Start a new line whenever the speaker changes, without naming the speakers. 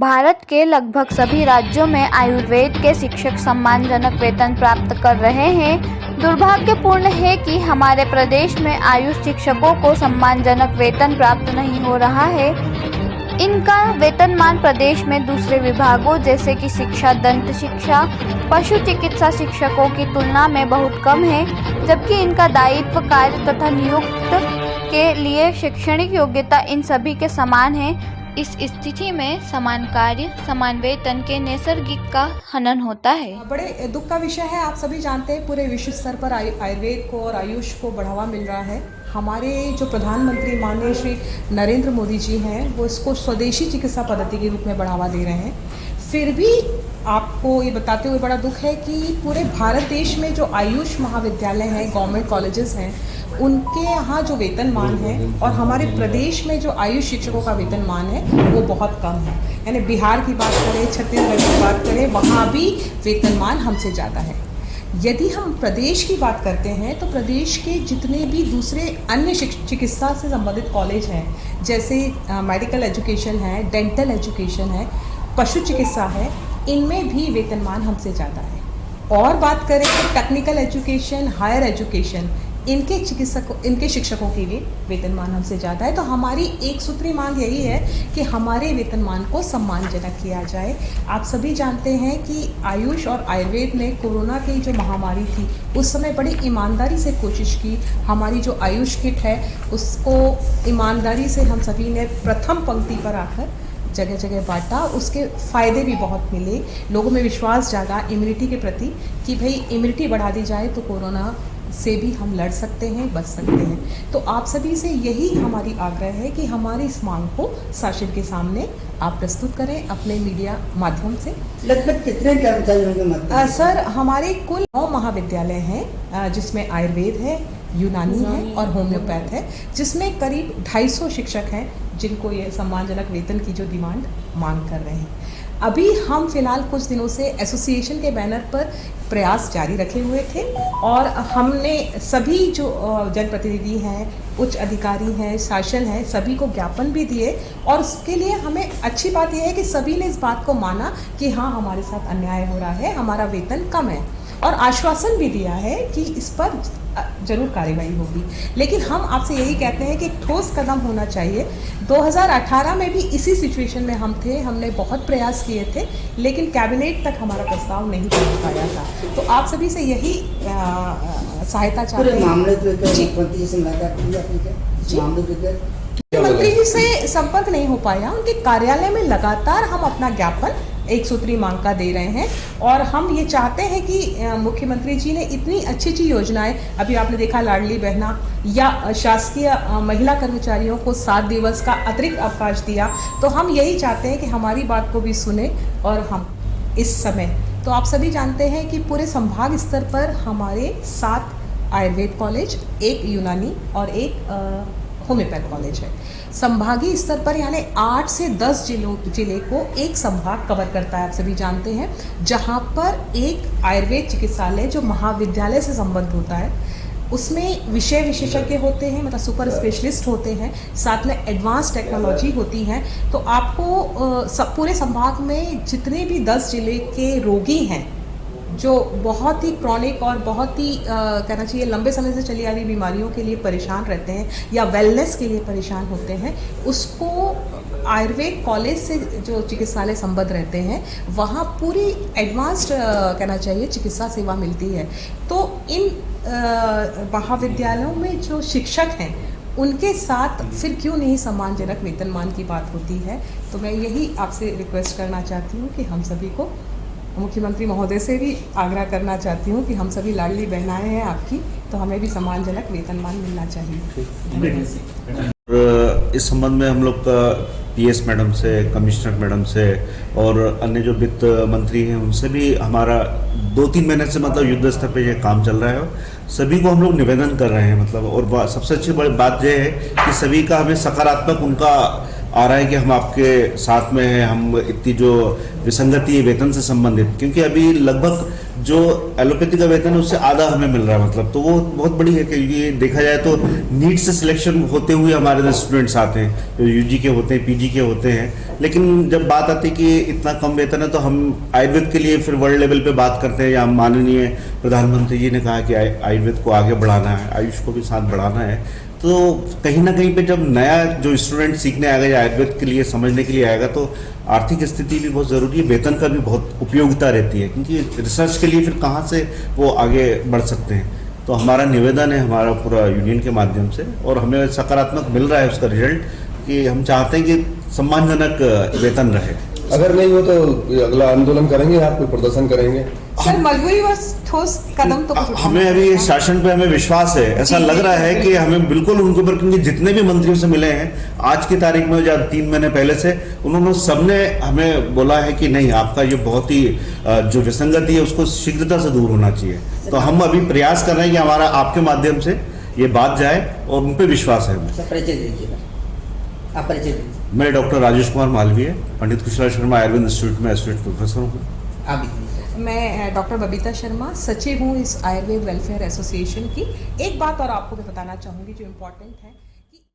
भारत के लगभग सभी राज्यों में आयुर्वेद के शिक्षक सम्मानजनक वेतन प्राप्त कर रहे हैं। दुर्भाग्यपूर्ण है कि हमारे प्रदेश में आयुष शिक्षकों को सम्मानजनक वेतन प्राप्त नहीं हो रहा है। इनका वेतनमान प्रदेश में दूसरे विभागों जैसे कि शिक्षा, दंत शिक्षा, पशु चिकित्सा शिक्षकों की तुलना में बहुत कम है, जबकि इनका दायित्व, कार्य तथा नियुक्त के लिए शैक्षणिक योग्यता इन सभी के समान है। इस स्थिति में समान कार्य, समान वेतन के नैसर्गिक का हनन होता है।
बड़े दुख का विषय है। आप सभी जानते हैं पूरे विश्व स्तर पर आयुर्वेद को और आयुष को बढ़ावा मिल रहा है। हमारे जो प्रधानमंत्री माननीय श्री नरेंद्र मोदी जी हैं, वो इसको स्वदेशी चिकित्सा पद्धति के रूप में बढ़ावा दे रहे हैं। फिर भी आपको ये बताते हुए बड़ा दुख है कि पूरे भारत देश में जो आयुष महाविद्यालय हैं, गवर्नमेंट कॉलेजेस हैं, उनके यहाँ जो वेतनमान है और हमारे प्रदेश में जो आयुष शिक्षकों का वेतनमान है वो बहुत कम है। यानी बिहार की बात करें, छत्तीसगढ़ की बात करें, वहाँ भी वेतनमान हमसे ज़्यादा है। यदि हम प्रदेश की बात करते हैं तो प्रदेश के जितने भी दूसरे अन्य चिकित्सा से संबंधित कॉलेज हैं, जैसे मेडिकल एजुकेशन है, डेंटल एजुकेशन है, पशु चिकित्सा है, इनमें भी वेतनमान हमसे ज़्यादा है। और बात करें तो टेक्निकल एजुकेशन, हायर एजुकेशन, इनके शिक्षकों के लिए वेतनमान हमसे ज़्यादा है। तो हमारी एक सूत्री मांग यही है कि हमारे वेतनमान को सम्मानजनक किया जाए। आप सभी जानते हैं कि आयुष और आयुर्वेद ने कोरोना की जो महामारी थी उस समय बड़ी ईमानदारी से कोशिश की। हमारी जो आयुष किट है उसको ईमानदारी से हम सभी ने प्रथम पंक्ति पर आकर जगह जगह बांटा। उसके फ़ायदे भी बहुत मिले, लोगों में विश्वास जागा इम्यूनिटी के प्रति कि भाई इम्यूनिटी बढ़ा दी जाए तो कोरोना से भी हम लड़ सकते हैं, बच सकते हैं। तो आप सभी से यही हमारी आग्रह है कि हमारी इस मांग को शासन के सामने आप प्रस्तुत करें अपने मीडिया माध्यम से।
लगभग कितने कर्मचारियों के मतलब?
सर, हमारे कुल 9 महाविद्यालय हैं, जिसमें आयुर्वेद है, यूनानी है और होम्योपैथ है, जिसमें करीब 250 शिक्षक हैं जिनको ये सम्मानजनक वेतन की जो डिमांड मांग कर रहे हैं। अभी हम फिलहाल कुछ दिनों से एसोसिएशन के बैनर पर प्रयास जारी रखे हुए थे और हमने सभी जो जनप्रतिनिधि हैं, उच्च अधिकारी हैं, शासन है, सभी को ज्ञापन भी दिए। और उसके लिए हमें अच्छी बात यह है कि सभी ने इस बात को माना कि हाँ, हमारे साथ अन्याय हो रहा है, हमारा वेतन कम है, और आश्वासन भी दिया है कि इस पर जरूर कार्रवाई होगी। लेकिन हम आपसे यही कहते हैं कि ठोस कदम होना चाहिए। 2018 में भी इसी सिचुएशन में हम थे, हमने बहुत प्रयास किए थे, लेकिन कैबिनेट तक हमारा प्रस्ताव नहीं पहुंच पाया था। तो आप सभी से यही सहायता चाहते हैं। मुख्यमंत्री जी से संपर्क नहीं हो पाया, उनके कार्यालय में लगातार हम अपना ज्ञापन एक सूत्री मांग का दे रहे हैं। और हम ये चाहते हैं कि मुख्यमंत्री जी ने इतनी अच्छी अच्छी योजनाएं, अभी आपने देखा लाडली बहना या शासकीय महिला कर्मचारियों को 7 दिवस का अतिरिक्त अवकाश दिया, तो हम यही चाहते हैं कि हमारी बात को भी सुने। और हम इस समय तो आप सभी जानते हैं कि पूरे संभाग स्तर पर हमारे 7 आयुर्वेद कॉलेज, 1 यूनानी और 1 होम्योपैथ कॉलेज है। संभागीय स्तर पर यानी 8 से 10 जिले को एक संभाग कवर करता है, आप सभी जानते हैं, जहां पर एक आयुर्वेद चिकित्सालय जो महाविद्यालय से संबद्ध होता है, उसमें विषय विशेषज्ञ होते हैं, मतलब सुपर स्पेशलिस्ट होते हैं, साथ में एडवांस टेक्नोलॉजी होती है। तो आपको पूरे संभाग में जितने भी 10 जिले के रोगी हैं जो बहुत ही क्रॉनिक और बहुत ही कहना चाहिए लंबे समय से चली आ रही बीमारियों के लिए परेशान रहते हैं या वेलनेस के लिए परेशान होते हैं, उसको आयुर्वेद कॉलेज से जो चिकित्सालय संबद्ध रहते हैं वहाँ पूरी एडवांस्ड कहना चाहिए चिकित्सा सेवा मिलती है। तो इन महाविद्यालयों में जो शिक्षक हैं उनके साथ फिर क्यों नहीं सम्मानजनक वेतनमान की बात होती है। तो मैं यही आपसे रिक्वेस्ट करना चाहती हूँ कि हम सभी को, मुख्यमंत्री महोदय से भी आग्रह करना चाहती हूँ कि हम सभी लाडली बहनाएं हैं आपकी, तो हमें भी सम्मानजनक वेतनमान मिलना चाहिए।
इस संबंध में हम लोग पीएस मैडम से, कमिश्नर मैडम से और अन्य जो वित्त मंत्री हैं उनसे भी हमारा 2-3 महीने से मतलब युद्ध स्तर पे ये काम चल रहा है। सभी को हम लोग निवेदन कर रहे हैं मतलब, और सबसे अच्छी बड़ी बात यह है कि सभी का हमें सकारात्मक उनका आ रहा है कि हम आपके साथ में हैं, हम इतनी जो विसंगति है वेतन से संबंधित, क्योंकि अभी लगभग जो एलोपैथी का वेतन है उससे आधा हमें मिल रहा है, मतलब तो वो बहुत बड़ी है। क्योंकि देखा जाए तो नीट से सिलेक्शन होते हुए हमारे स्टूडेंट्स आते हैं जो यूजी के होते हैं, पीजी के होते हैं, लेकिन जब बात आती है कि इतना कम वेतन है तो हम आयुर्वेद के लिए फिर वर्ल्ड लेवल पे बात करते हैं। या माननीय प्रधानमंत्री जी ने कहा कि आयुर्वेद को आगे बढ़ाना है, आयुष को भी साथ बढ़ाना है, तो कहीं ना कहीं पे जब नया जो स्टूडेंट सीखने आएगा या आयुर्वेद के लिए समझने के लिए आएगा तो आर्थिक स्थिति भी बहुत ज़रूरी है, वेतन का भी बहुत उपयोगिता रहती है, क्योंकि रिसर्च के लिए फिर कहाँ से वो आगे बढ़ सकते हैं। तो हमारा निवेदन है हमारा पूरा यूनियन के माध्यम से, और हमें सकारात्मक मिल रहा है उसका रिजल्ट, कि हम चाहते हैं कि सम्मानजनक वेतन रहे।
अगर नहीं हो तो अगला आंदोलन करेंगे, आप कोई प्रदर्शन करेंगे?
सर मजबूरी बस ठोस कदम तो कुछ उठाना
हमें अभी शासन पे हमें विश्वास है, ऐसा लग रहा है कि हमें बिल्कुल उनके ऊपर, क्योंकि जितने भी मंत्रियों से मिले हैं आज की तारीख में या 3 महीने पहले से, उन्होंने सबने हमें बोला है कि नहीं, आपका ये बहुत ही जो विसंगति है उसको शीघ्रता से दूर होना चाहिए। तो हम अभी प्रयास कर रहे हैं कि हमारा आपके माध्यम से ये बात जाए, और उन पर विश्वास है हमें।
परिचय दीजिएगा, आप परिचय दीजिए।
मैं डॉक्टर राजेश कुमार मालवीय, पंडित कुशल शर्मा आयुर्वेद इंस्टीट्यूट में एसोसिएट प्रोफेसर हूँ।
आप भी दीजिए।
मैं डॉक्टर बबीता शर्मा सचिव हूँ इस आयुर्वेद वेलफेयर एसोसिएशन की। एक बात और आपको मैं बताना चाहूँगी जो इम्पोर्टेंट है।